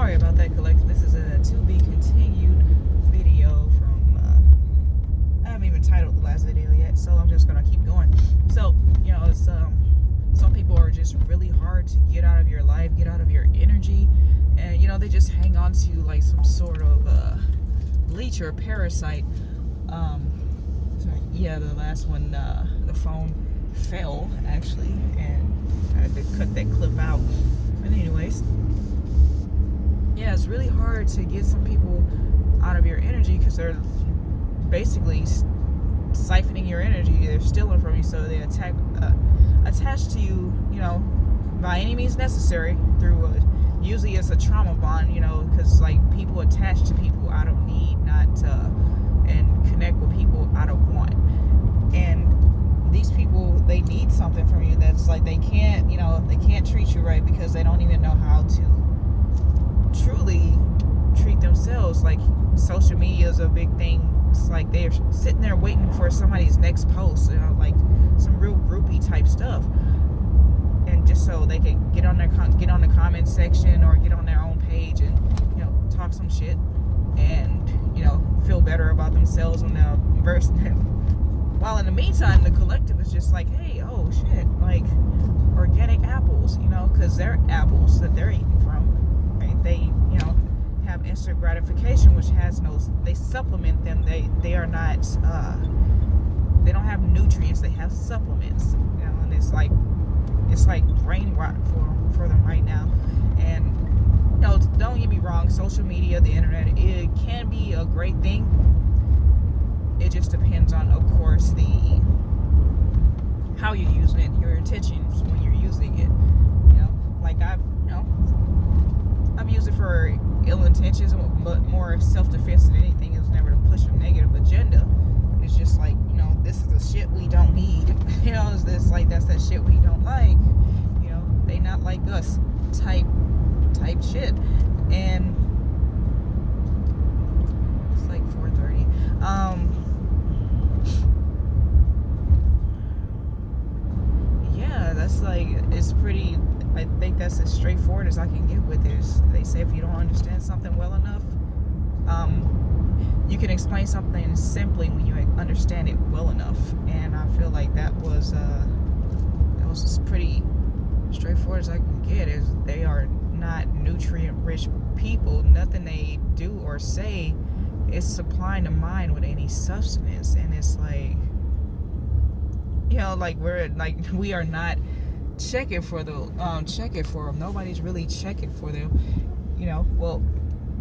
Sorry about that, collective. This is a to be continued video from, I haven't even titled the last video yet, so I'm just gonna keep going. So, it's, some people are just really hard to get out of your life, get out of your energy, and, they just hang on to like some sort of, leech or parasite. The last one, the phone fell, actually, and I had to cut that clip out. But anyways, yeah, it's really hard to get some people out of your energy because they're basically siphoning your energy. They're stealing from you, so they attach to you, by any means necessary through usually it's a trauma bond, because like people attach to people out of need, not and connect with people out of want. And these people, they need something from you that's like they can't treat you right because they don't even know how to truly treat themselves. Like social media is a big thing. It's like they're sitting there waiting for somebody's next post, like some real groupie type stuff, and just so they can get on the comment section or get on their own page and talk some shit and feel better about themselves on their verse. While in the meantime, the collective is just like, hey, oh shit, like organic apples, because they're apples that they're eating from, right? They, have instant gratification, which has they supplement them. They are not, they don't have nutrients. They have supplements, and it's like brain rot for them right now. And don't get me wrong, social media, the internet, it can be a great thing. It just depends on, of course, how you're using it, your intentions when you're using it. Like I've used it for ill intentions, but more self-defense than anything. It was never to push a negative agenda. It's just like, this is the shit we don't need. It's this like that's that shit we don't like. They not like us type shit. And it's like 4:30. That's like, it's pretty, I think that's as straightforward as I can get with this. They say if you don't understand something well enough, you can explain something simply when you understand it well enough. And I feel like that was as pretty straightforward as I can get. Is they are not nutrient rich people. Nothing they do or say is supplying the mind with any substance. And it's like, we are not checking for them. Nobody's really checking for them. Well,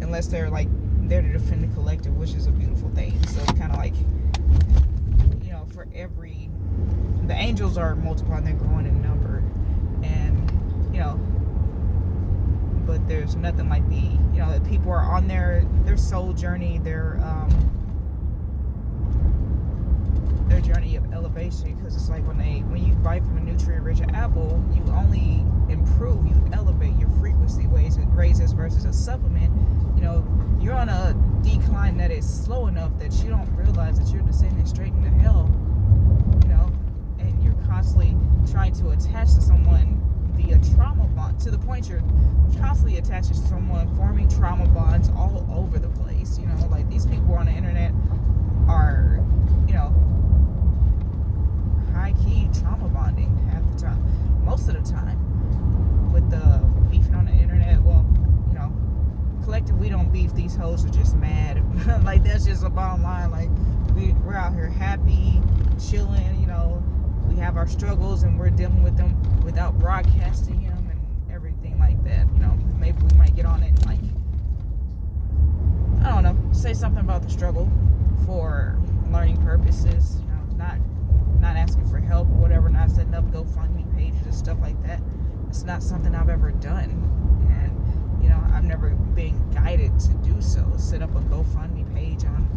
unless they're like there to defend the collective, which is a beautiful thing. So kind of like, for the angels are multiplying, they're growing in number, and but there's nothing like the people are on their soul journey, their journey of elevation, because it's like when you bite from a nutrient-rich apple, you only improve, you elevate your frequency, raises versus a supplement. You're on a decline that is slow enough that you don't realize that you're descending straight into hell. And you're constantly trying to attach to someone via trauma bond, to the point you're constantly attached to someone, forming trauma bonds all over the place. Like these people on the internet are, high-key trauma bonding half the time, most of the time, with the beefing on the internet. Well, collective, we don't beef. These hoes are just mad. Like that's just a bottom line. Like we're out here happy, chilling. We have our struggles and we're dealing with them without broadcasting them and everything like that. Maybe we might get on it and like, I don't know, say something about the struggle for learning purposes. Not asking for help or whatever, not setting up GoFundMe pages and stuff like that. It's not something I've ever done, and I've never been guided to do so. Set up a GoFundMe page on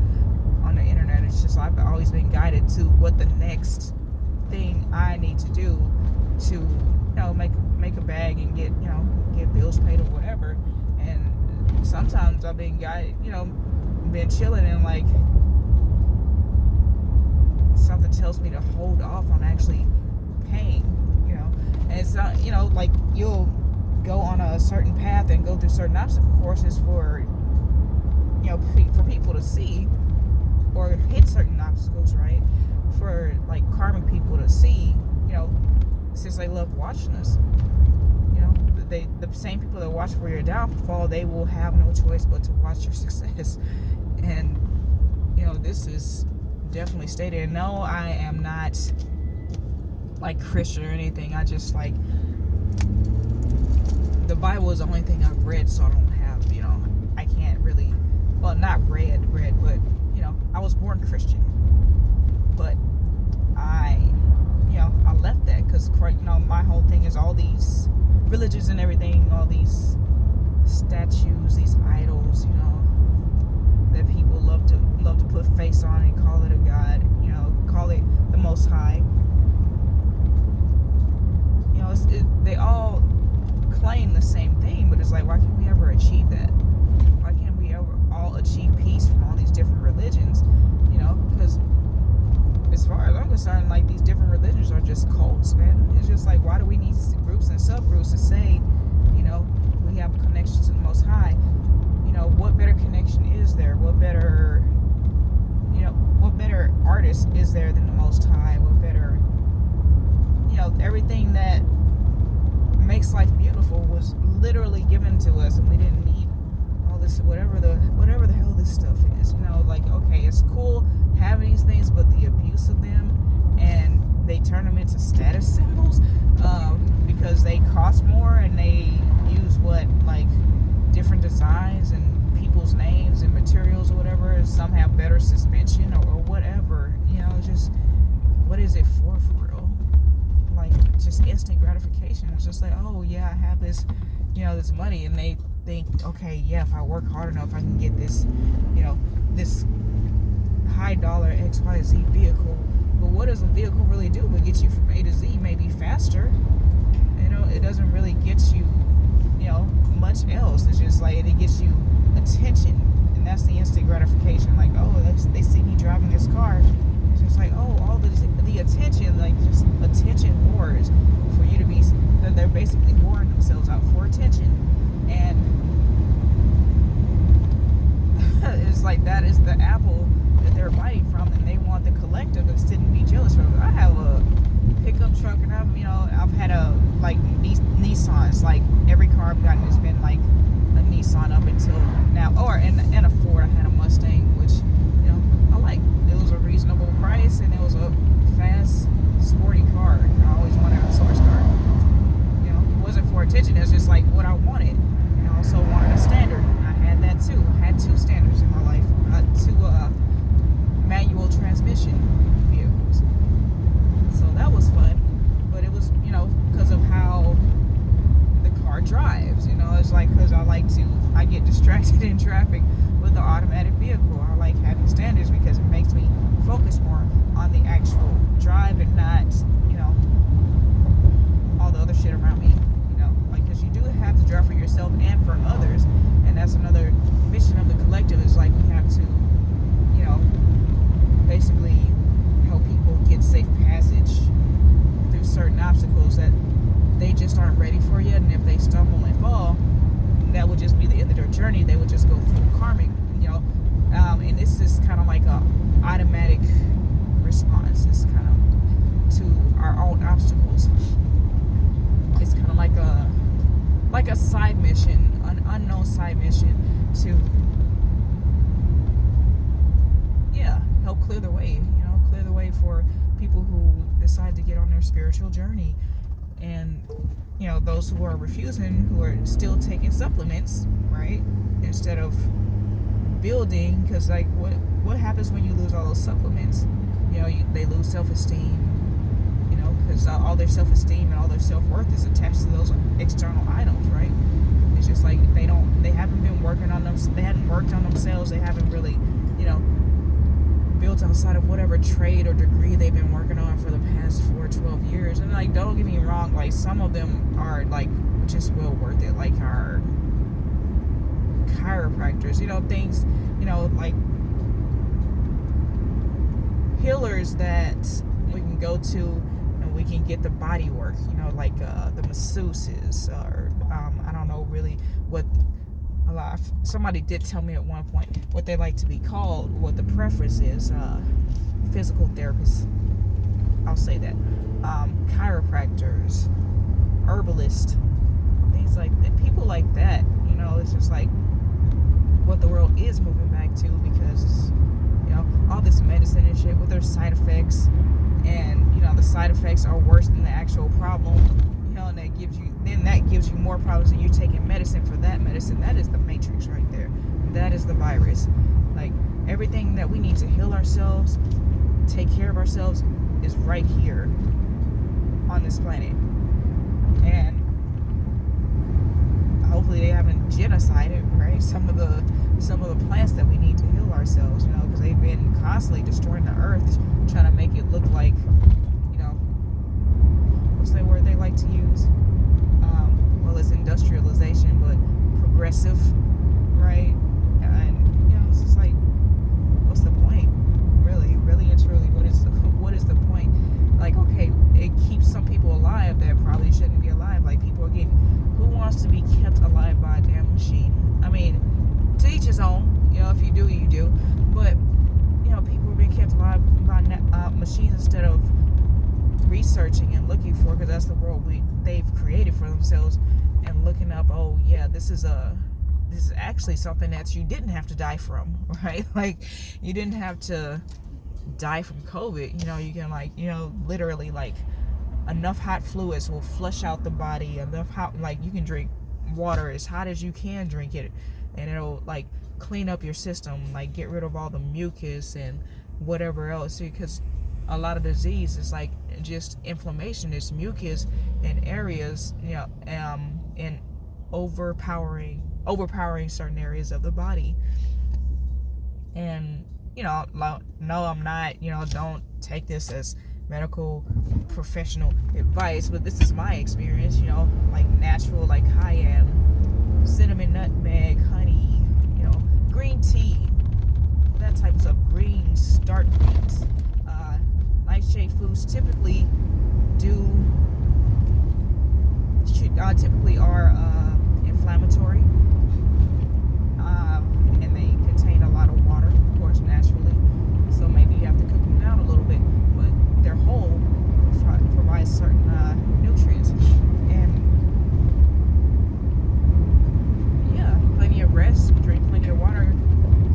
the internet. It's just I've always been guided to what the next thing I need to do to make a bag and get bills paid or whatever. And sometimes I've been guided, been chilling and like something tells me to hold off on actually paying, and it's not, like you'll go on a certain path and go through certain obstacle courses for, for people to see, or hit certain obstacles, right? For like karmic people to see, since they love watching us. The same people that watch for your downfall, they will have no choice but to watch your success. And this is definitely stated. And no, I am not like Christian or anything. I just like, the Bible is the only thing I've read, so I don't have, I can't really, well, not read, but I was born Christian, but I left that because my whole thing is all these religions and everything, all these statues, these idols, that people love to put face on and call it a god, call it the Most High. They all claim the same thing, but it's like, why can't we ever achieve that? Why can't we ever all achieve peace from all these different religions? Because as far as I'm concerned, like, these different religions are just cults, man. It's just like, why do we need groups and subgroups to say, we have a connection to the Most High? What better connection is there? What better artist is there than the Most High? What better, everything that makes life beautiful was literally given to us, and we didn't need all this, whatever the hell this stuff is. Like, okay, it's cool having these things, but the abuse of them, and they turn them into status symbols, because they cost more, and they use different designs and people's names and materials or whatever, and some have better suspension or whatever. Just, what is it for real? Like, just instant gratification. It's just like, oh yeah, I have this, this money, and they think, okay, yeah, if I work hard enough, I can get this, this high dollar XYZ vehicle. But what does a vehicle really do? But get you from A to Z, maybe faster. It doesn't really get you, much else. It's just like, it gets you attention, and that's the instant gratification. Like, oh, they see me driving this car. It's just like, oh, all the attention, like, just attention wars for you to be. They're basically whoring themselves out for attention, and it's like, that is the apple that they're biting from, and they want the collective to sit and be jealous from it. I have a pickup truck, and I've had Nissans. Like, every car I've gotten has been like a Nissan up until now, and a Ford. I had a Mustang, which I like. It was a reasonable price, and it was a fast, sporty car. I always wanted a sports car. It wasn't for attention. It was just like what I wanted. And I also wanted a standard. I had that too. I had two standards in my life. Two manual transmission vehicles. So that was fun. But it was, because of how the car drives. It's like, because I get distracted in traffic with the automatic vehicle. I like having standards because it makes me focus more on the actual drive and not, all the other shit around me. Because you do have to drive for yourself and for others, and that's another mission of the collective. Is like, we have to, basically help people get safe passage through certain obstacles that they just aren't ready for yet, and if they stumble and fall, that would just be the end of their journey. They would just go full karmic, and this is kind of like a automatic response. It's kind of to our own obstacles. It's kind of like a side mission, an unknown side mission to, help clear the way, clear the way for people who decide to get on their spiritual journey. And, those who are refusing, who are still taking supplements, right, instead of building, because, like, what happens when you lose all those supplements? They lose self-esteem, because all their self-esteem and all their self-worth is attached to those external items, right? It's just like, they haven't been working on them, they hadn't worked on themselves, they haven't really, built outside of whatever trade or degree they've been working on for the past 12 years. And, like, don't get me wrong, like, some of them are, like, just well worth it, like our chiropractors, things, like healers that we can go to and we can get the body work, like the masseuses, or really what somebody did tell me at one point what they like to be called, what the preference is, physical therapists, I'll say that, chiropractors, herbalists, things like that, people like that. It's just like what the world is moving back to, because all this medicine and shit with their side effects, and the side effects are worse than the actual problem, and that gives you more problems, and you're taking medicine for that medicine. That is the matrix right there. That is the virus. Like, everything that we need to heal ourselves, take care of ourselves, is right here on this planet. And hopefully they haven't genocided, right, some of the plants that we need to heal ourselves, because they've been constantly destroying the earth, trying to make it look like, what's that word they like to use? Well, it's industrialization, but progressive, right? And it's just like, what's the point? Really and truly, what is the point? Like, okay, it keeps some people alive that probably shouldn't be alive. Like, people are getting, who wants to be kept alive by a damn machine? I mean, to each his own. If you do, you do. But people are being kept alive by machines instead of researching and looking for, because that's the world they've created for themselves, and looking up, oh yeah, this is actually something that you didn't have to die from, right? Like, you didn't have to die from COVID. You can, like, literally, like, enough hot fluids will flush out the body. Enough hot, like, you can drink water as hot as you can drink it, and it'll, like, clean up your system, like, get rid of all the mucus and whatever else, because a lot of disease is like just inflammation. It's mucus in areas, and overpowering certain areas of the body. And no, I'm not, don't take this as medical professional advice, but this is my experience, like natural, like high-end cinnamon, nutmeg, honey, green tea, that type of stuff, greens, start greens, nightshade foods typically are inflammatory, and they contain a lot of water, of course, naturally, so maybe you have to cook them down a little bit, but they're whole, provides certain nutrients. And yeah, plenty of rest, drink plenty of water.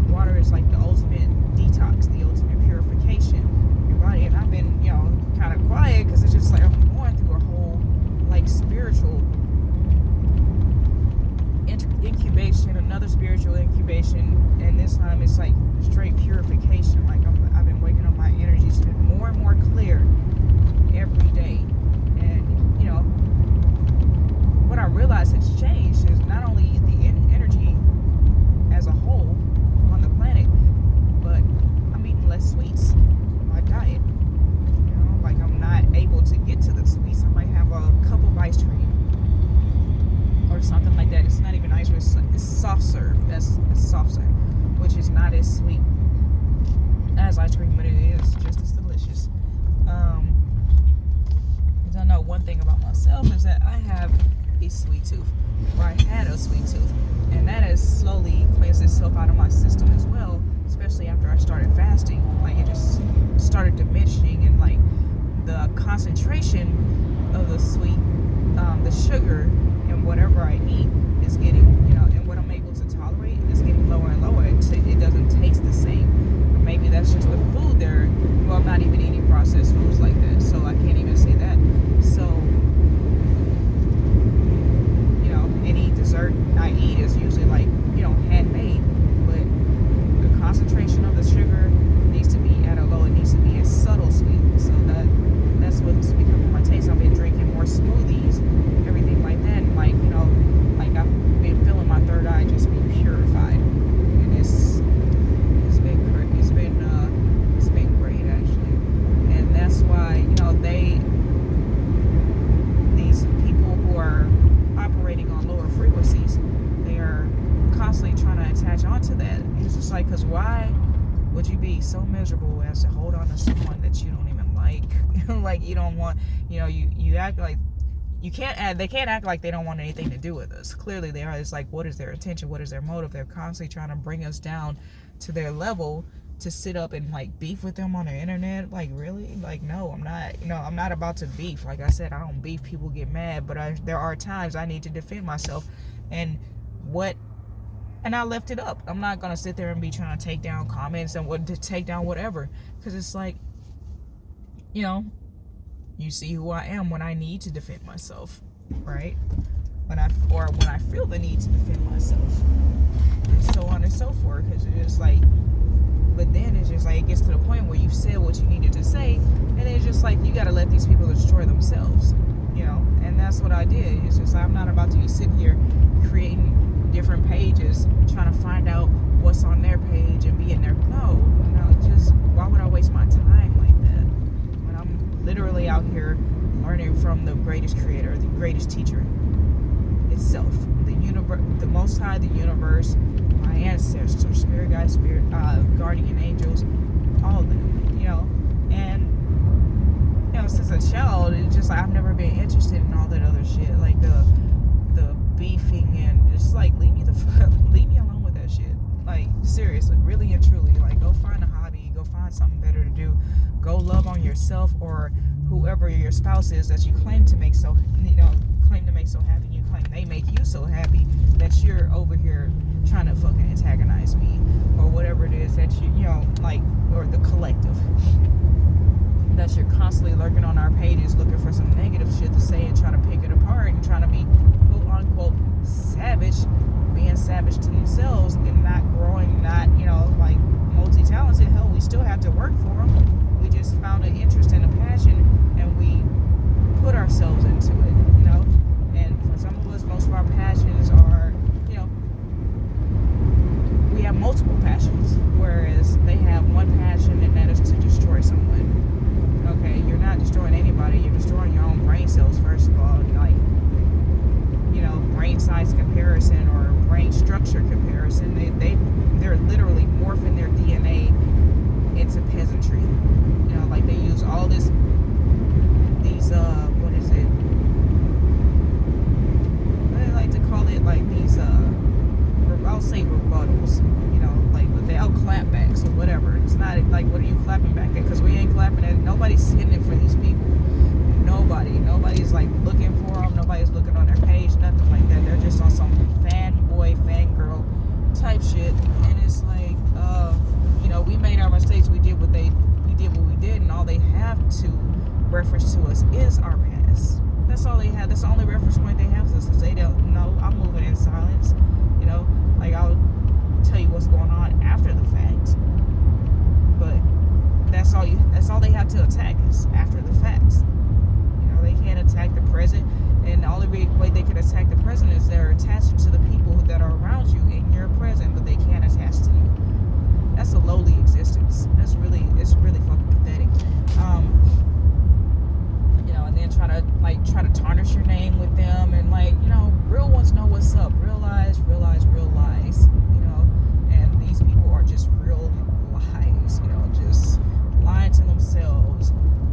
Water is like the ultimate detox, the ultimate purification of your body. And I've been, kind of quiet because it's just like I'm going through a whole, like, spiritual incubation, another spiritual incubation, and this time it's like straight purification. Like, I've been waking up, my energy's been more and more clear every day. And what I realize has changed is not only the energy as a whole on the planet, but I'm eating less sweets in my diet. Like, I'm not able to get to the sweets. I might have a cup of ice cream or something like that. It's not even ice cream, it's soft serve. It's soft serve, which is not as sweet as ice cream, but it is just as delicious. Because I know one thing about myself is that I have a sweet tooth, or I had a sweet tooth, and that has slowly cleansed itself out of my system as well, especially after I started fasting. Like, it just started diminishing, and like the concentration of the sweet, the sugar and whatever I eat is getting, and what I'm able to tolerate is getting lower and lower. It doesn't taste the same. Or maybe that's just the food there. Well, I'm not even eating processed foods like that, so I can't even say that. So, any dessert I eat is usually like, handmade, but the concentration of the sugar needs to be at a low. It needs to be a subtle sweet. So that's what's becoming my taste. I've been drinking more smoothies, everything like that, and like, like I've been feeling my third eye just be purified, and it's been great, actually. And that's why, these people who are operating on lower frequencies, they are constantly trying to attach onto that. It's just like, because why would you be so miserable as to hold on to someone that you don't even like? Like, you don't want, you act like they can't act like they don't want anything to do with us. Clearly they are. It's like, what is their intention? What is their motive? They're constantly trying to bring us down to their level to sit up and like beef with them on the internet. Like, really? Like, no, I'm not. I'm not about to beef. Like I said, I don't beef. People get mad, but there are times I need to defend myself, and I left it up. I'm not gonna sit there and be trying to take down comments and to take down whatever, because it's like, you see who I am when I need to defend myself, right? When I feel the need to defend myself, and so on and so forth. Because it's just like, but then it's just like, it gets to the point where you've said what you needed to say, and it's just like, you got to let these people destroy themselves, and that's what I did. It's just like, I'm not about to be sitting here creating different pages trying to find out what's on their page and be in there. No, just why would I waste my time like that when I'm literally out here learning from the greatest creator, the greatest teacher itself, the Most High, the universe, my ancestors, spirit guides, guardian angels, all of them, and since a child, it's just like, I've never been interested in all that other shit, like the beefing, and just like, leave me alone with that shit. Like, seriously, really and truly, like, go find a hobby, go find something better to do, go love on yourself or whoever your spouse is that you claim to make so happy. You claim they make you so happy that you're over here trying to fucking antagonize me or whatever it is that or the collective, that you're constantly lurking on our pages looking for some negative shit to say and trying to pick it apart and trying to be quote unquote savage, being savage to themselves and not growing, not like multi-talented. Hell, we still have to work for them. We just found an interest and a passion, and we put ourselves into it, and for some of us, most of our passions are, we have multiple passions, whereas they have one passion, and that is to destroy someone. Okay, you're not destroying anybody, you're destroying your own brain cells, first of all. Like, brain size comparison or brain structure comparison, they're literally morphing their DNA into peasantry. Like, they use all these what is it? They like to call it, like, these I'll say rebuttals, but they'll clap backs or whatever. It's not like, what are you clapping back at? Because we ain't clapping at, nobody's hitting it for these people. Nobody's like looking for them. Nobody's looking on their page, nothing like that. They're just on some fanboy, fangirl type shit, and it's like, we made our mistakes. We did what we did, and all they have to reference to us is our past. That's all they have. That's the only reference point they have to us, because they don't know. I'm moving in silence. Like, I'll tell you what's going on after the fact, but that's all they have to attack is after the facts. They can't attack the present, and the only way they can attack the present is they're attaching to the people that are around you in your present, but they can't attach to you. That's a lowly existence. It's really fucking pathetic. And then try to tarnish your name with them, and real ones know what's up. Real lies, real lies. And these people are just real lies. Just lying to themselves,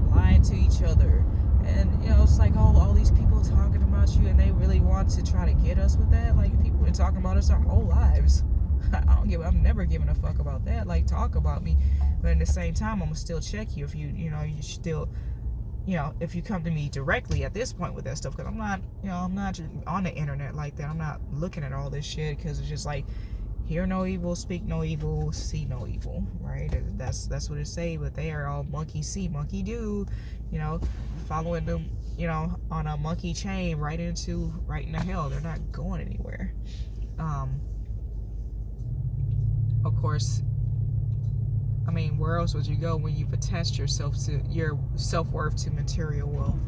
lying to each other. And it's like, all these people talking about you, and they really want to try to get us with that. Like, people been talking about us our whole lives. I'm never giving a fuck about that. Like, talk about me, but at the same time, I'm gonna still check you if you still, if you come to me directly at this point with that stuff, because I'm not on the internet like that. I'm not looking at all this shit, because it's just like, hear no evil, speak no evil, see no evil, right? That's what it say. But they are all monkey see, monkey do, following them, on a monkey chain right into hell. They're not going anywhere. Of course, I mean, where else would you go when you've attached your self-worth to material wealth?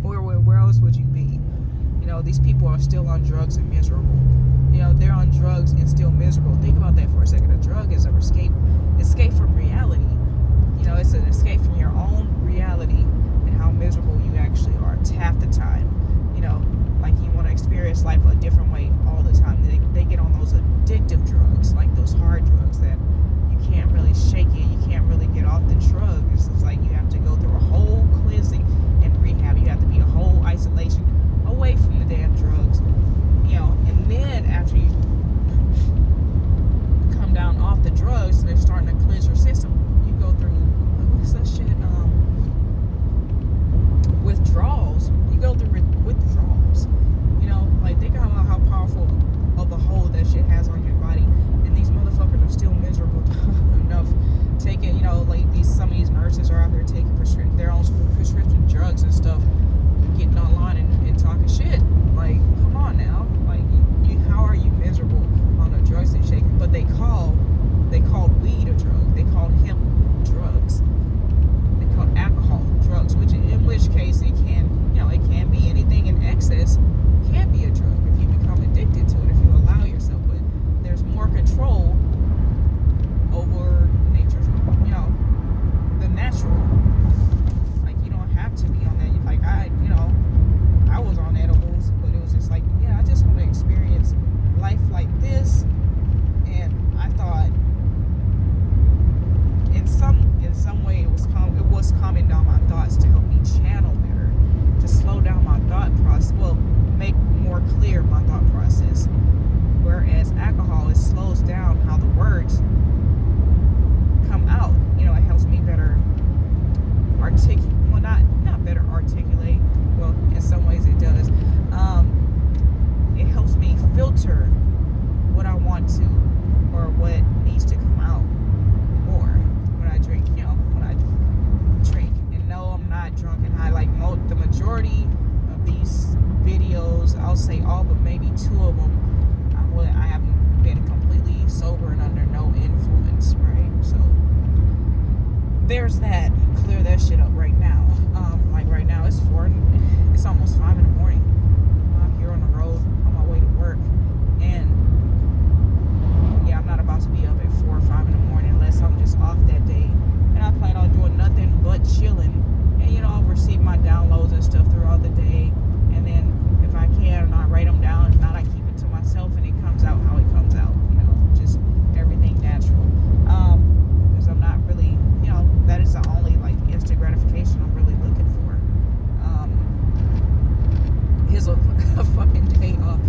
Where else would you be? These people are still on drugs and miserable. They're on drugs and still miserable. Think about that for a second. A drug is an escape from reality. It's an escape from your own reality and how miserable you actually are half the time. Like, you want to experience life a different way all the time. They get on those addictive drugs, like those hard drugs that you can't really shake it. You can't really get off the drugs. It's like you have to go through a whole cleansing and rehab. You have to be a whole isolation filter what I want to or what needs to come out more when I drink, when I drink. And no, I'm not drunk and high. Like the majority of these videos, I'll say all but maybe 2 of them, I haven't been completely sober and under no influence, right? So there's that. Clear that shit up right now. Like right now it's almost 5 in the morning. I'm out here on the road on my way to work, and yeah, I'm not about to be up at 4 or 5 in the morning unless I'm just off that day, and I plan on doing nothing but chilling, and I'll receive my downloads and stuff throughout the day, and then if I can, I write them down. If not, I keep it to myself, and it comes out how it comes out, just everything natural, because I'm not really, that is the only like instant gratification I'm really looking for, is a fucking day off,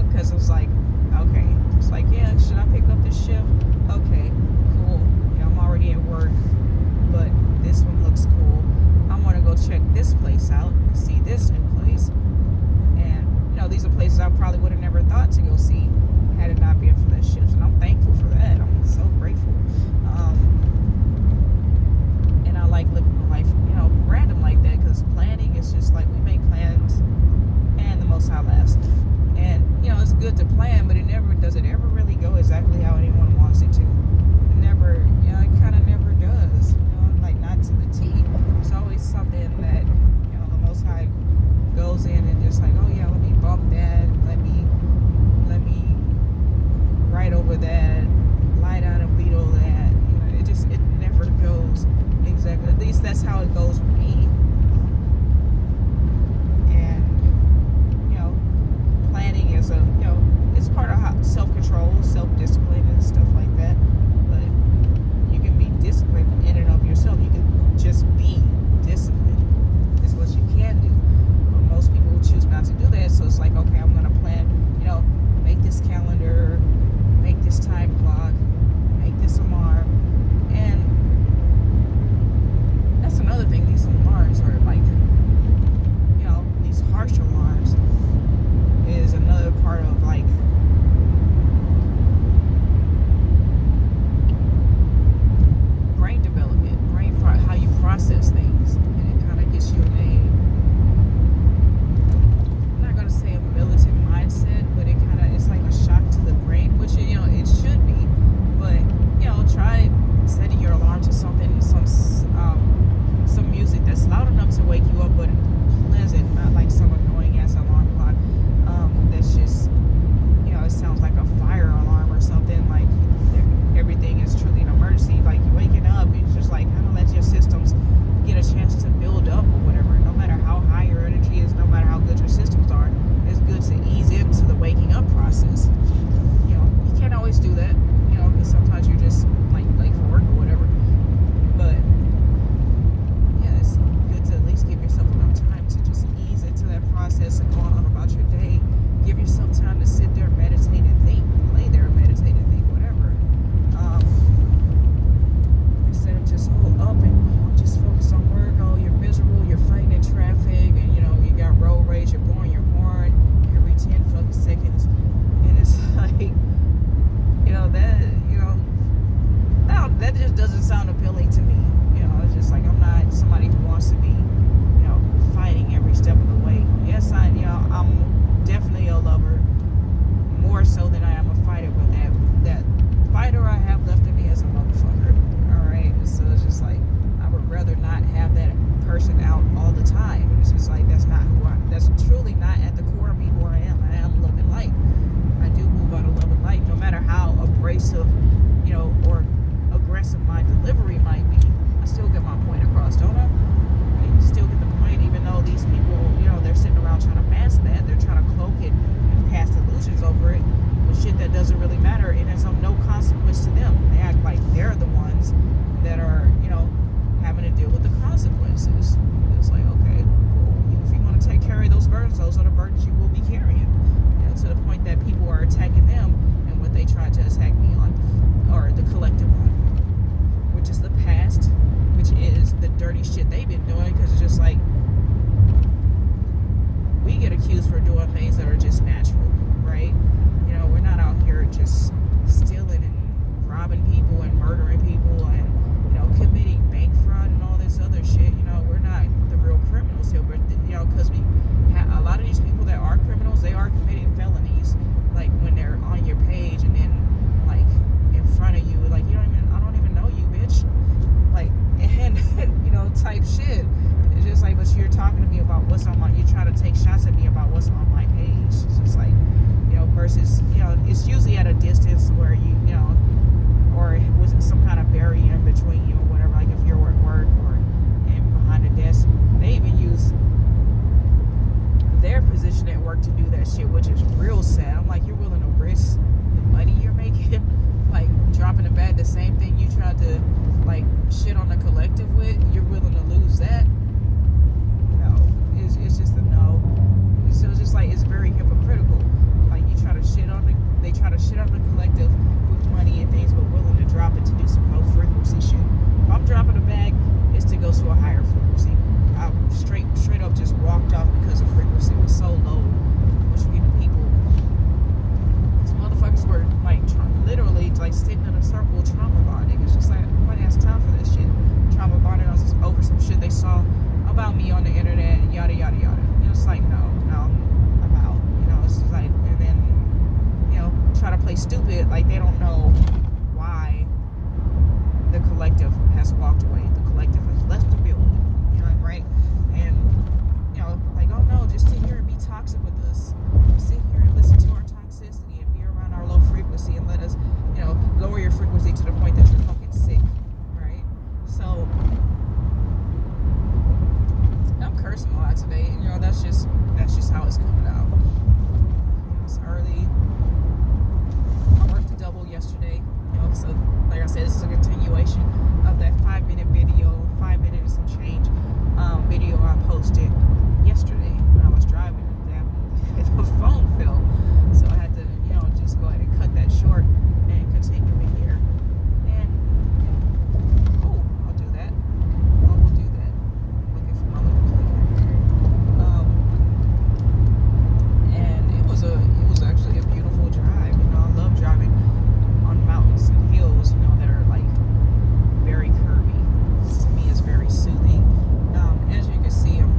because it's like, okay, it's like, yeah, should I pick up this shift? Okay, cool, I'm already at work, but this one looks cool. I'm gonna go check this place out, see this new place, and these are places I probably would have never thought to go see had it not been for that shift, and I'm thankful for that. I'm so grateful. And I like living my life, random like that, because planning is just like we make plans and the Most High laughs. And, it's good to plan, but does it ever really go exactly how anyone wants it to? It never, it kind of never does, like not to the T. There's always something that, the Most High goes in and just like, oh yeah, let me bump that, let me right over that, lie down and veto that. It never goes exactly. At least that's how it goes with me. And planning is it's part of self-control, self-discipline, and stuff like that. But you can be disciplined in and of yourself. You can just be disciplined. Is what you can do. But most people choose not to do that. So it's like, okay, I'm gonna plan. Make this calendar, make this time clock, make this alarm, and that's another thing. These alarms are like, these harsh alarms is another part of like brain development, how you process things, and it kind of gets you in I'm not gonna say a militant mindset, but it's like a shock to the brain, which it should be. But try setting your alarm to something, some music that's loud enough to wake you up, but pleasant, not like some annoying ass alarm clock. That's just, it sounds like a fire alarm or something. Like everything is truly an emergency. Like you waking up, it's just like kind of let your systems get a chance to build up or whatever. No matter how high your energy is, no matter how good your systems are, it's good to ease into the waking up process. You can't always do that, because sometimes you're just like late for work or whatever. But yeah, it's good to at least give yourself enough time to just ease into that process and go on about your day. Give yourself time to sit there, meditate and think, lay there, meditate and think, whatever. Instead of just up and just focus on work. Oh, you're miserable, you're fighting in traffic, and you got road rage, you're blowing your horn every 10 fucking seconds, and it's like, that just doesn't sound appealing to me. It's just like, I'm not somebody who wants to be, fighting every step of the way. Yes, I'm definitely a lover, more so than I am a fighter, but that fighter I have left in me as a motherfucker. Alright, so it's just like, I would rather not have that person out all the time. It's just like, that's truly not at the core of me who I am. I am love and light. I do move out of love and light, no matter how abrasive, or aggressive my delivery might be. I still get my point across, don't I? I still get the point, even though these people, they're sitting around trying to mask that. They're trying to cloak it and cast illusions over it with shit that doesn't really matter, and it's of no consequence to them. They act like they're the ones that are, having to deal with the consequences. It's like, okay, cool. If you want to take care of those burdens, those are the burdens you will be carrying. To the point that people are attacking them and what they tried to attack me on, or the collective one, which is the past, which is the dirty shit they've been doing, because it's just like, we get accused for doing things that are just natural, right? it's usually at a distance where or was it some kind of barrier in between you or whatever. Like if you're at work or and behind a desk, they even use their position at work to do that shit, which is real sad. I'm like, you're willing to risk the money you're making, like dropping a bag, the same thing you tried to like shit on the collective with, you're willing to lose that? No, it's just a no. So it's just like, it's very hypocritical. Like they try to shit on the collective with money and things, but willing to drop it to do some low frequency shit. If I'm dropping a bag, it's to go to a higher frequency. I straight up just walked off because the frequency was so low between the people. These motherfuckers were like literally like sitting in a circle trauma bonding. It's just like, nobody has time for this shit. Trauma bonding over some shit they saw about me on the internet and yada yada yada. It's like, no, I'm out. It's just like, and then try to play stupid like they don't know why the collective has walked away. The collective has left the building. Right? And like, oh no, just sit here and be toxic with us. Sit here and listen to our toxicity and be around our low frequency and let us, lower your frequency to the point that you're fucking sick. Right? So I'm cursing a lot today. That's just how it's coming out. It's early. I worked a double yesterday. So like I said, this is a continuation of that 5-minute video, 5 minutes and some change video I posted yesterday when I was driving. The phone fell, so I had to just go ahead and cut that short and continue it here. And I'll do that. I will do that. Looking for my little clicker. And it was actually a beautiful drive. I love driving on mountains and hills, that are like very curvy. To me, it's very soothing. As you can see, I'm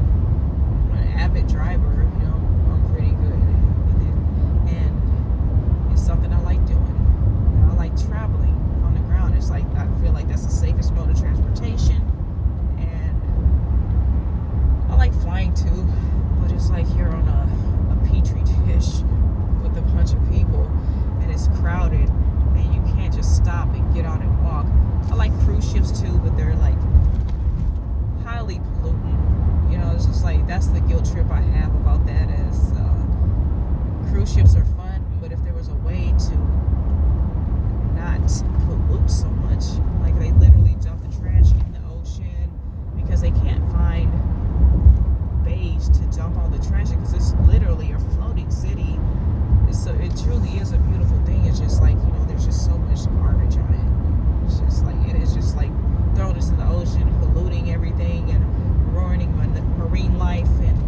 an avid driver. I'm pretty good with it, and it's something I like doing. I like traveling on the ground. It's like, I feel like that's the safest mode of transportation, and I like flying too. But it's like you're on a petri dish with a bunch of people, and it's crowded, and you can't just stop and get out and walk. I like cruise ships too, but they're like highly pollutant. It's just like, that's the guilt trip I have about that. As cruise ships are fun, but if there was a way to not pollute so much, like they literally dump the trash in the ocean because they can't find bays to dump all the trash in, because it's literally a floating city. It truly is a beautiful thing. It's just like, there's just so much garbage on it. It's just like, it is just like thrown into the ocean, polluting everything and ruining marine life, and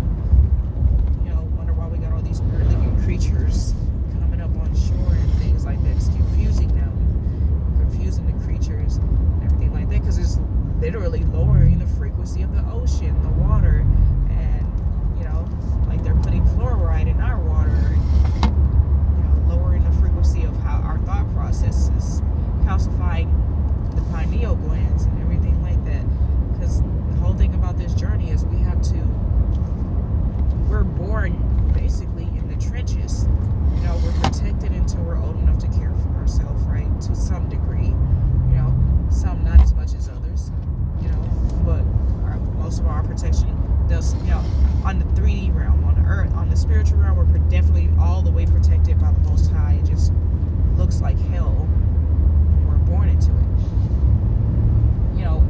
wonder why we got all these living creatures coming up on shore and things like that. It's confusing them, confusing the creatures and everything like that, because it's literally lowering the frequency of the ocean, the water, and like they're putting fluoride in our water, and lowering the frequency of how our thought processes, calcifying the pineal glands and everything like that. Because the whole thing about this journey is we're born basically in the trenches. We're protected until we're old enough to care for ourselves, right? To some degree. Some not as much as others. But most of our protection does, on the 3D realm, on the earth, on the spiritual realm, we're definitely all the way protected by the Most High. It just looks like hell when we're born into it.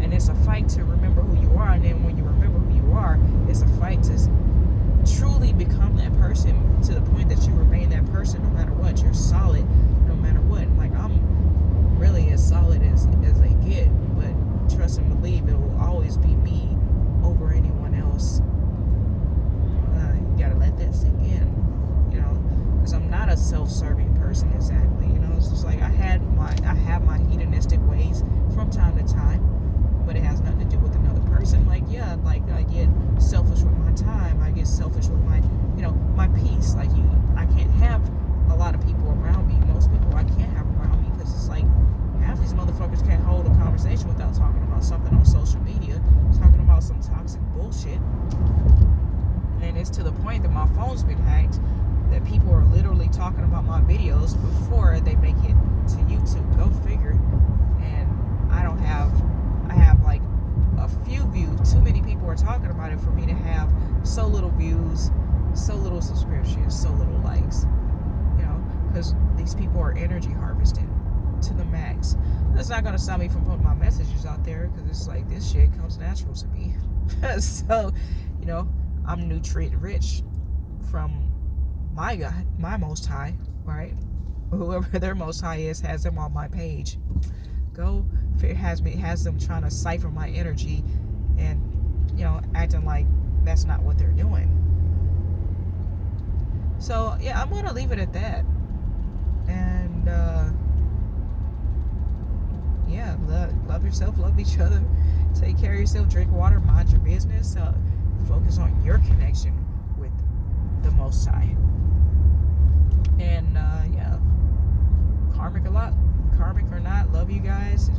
And it's a fight to remember who you are, and then when you remember who you are, it's a fight to truly become that person, to the point that you remain that person no matter what. You're solid no matter what. Like, I'm really as solid as they get, but trust and believe it will always be me over anyone else. You gotta let that sink in, because I'm not a self-serving person exactly. It's just like, I have my hedonistic ways from time to time, but it has nothing to do with another person. Like, yeah, like I get selfish with my time. I get selfish with my, my peace. Like, I can't have a lot of people around me. Most people I can't have around me, because it's like, half these motherfuckers can't hold a conversation without talking about something on social media, talking about some toxic bullshit. And it's to the point that my phone's been hacked that people are literally talking about my videos before they make it to YouTube. Go figure. And I have like a few views. Too many people are talking about it for me to have so little views, so little subscriptions, so little likes. You know, because these people are energy harvesting to the max. That's not gonna stop me from putting my messages out there, because it's like, this shit comes natural to me. So, you know, I'm nutrient rich from my God, my Most High, right? Whoever their Most High is has them on my page. Go, it has them trying to siphon my energy, and, you know, acting like that's not what they're doing. So yeah, I'm gonna leave it at that. And yeah, love yourself, love each other, take care of yourself, drink water, mind your business, focus on your connection with the Most High. And yeah, karmic or not, love you guys.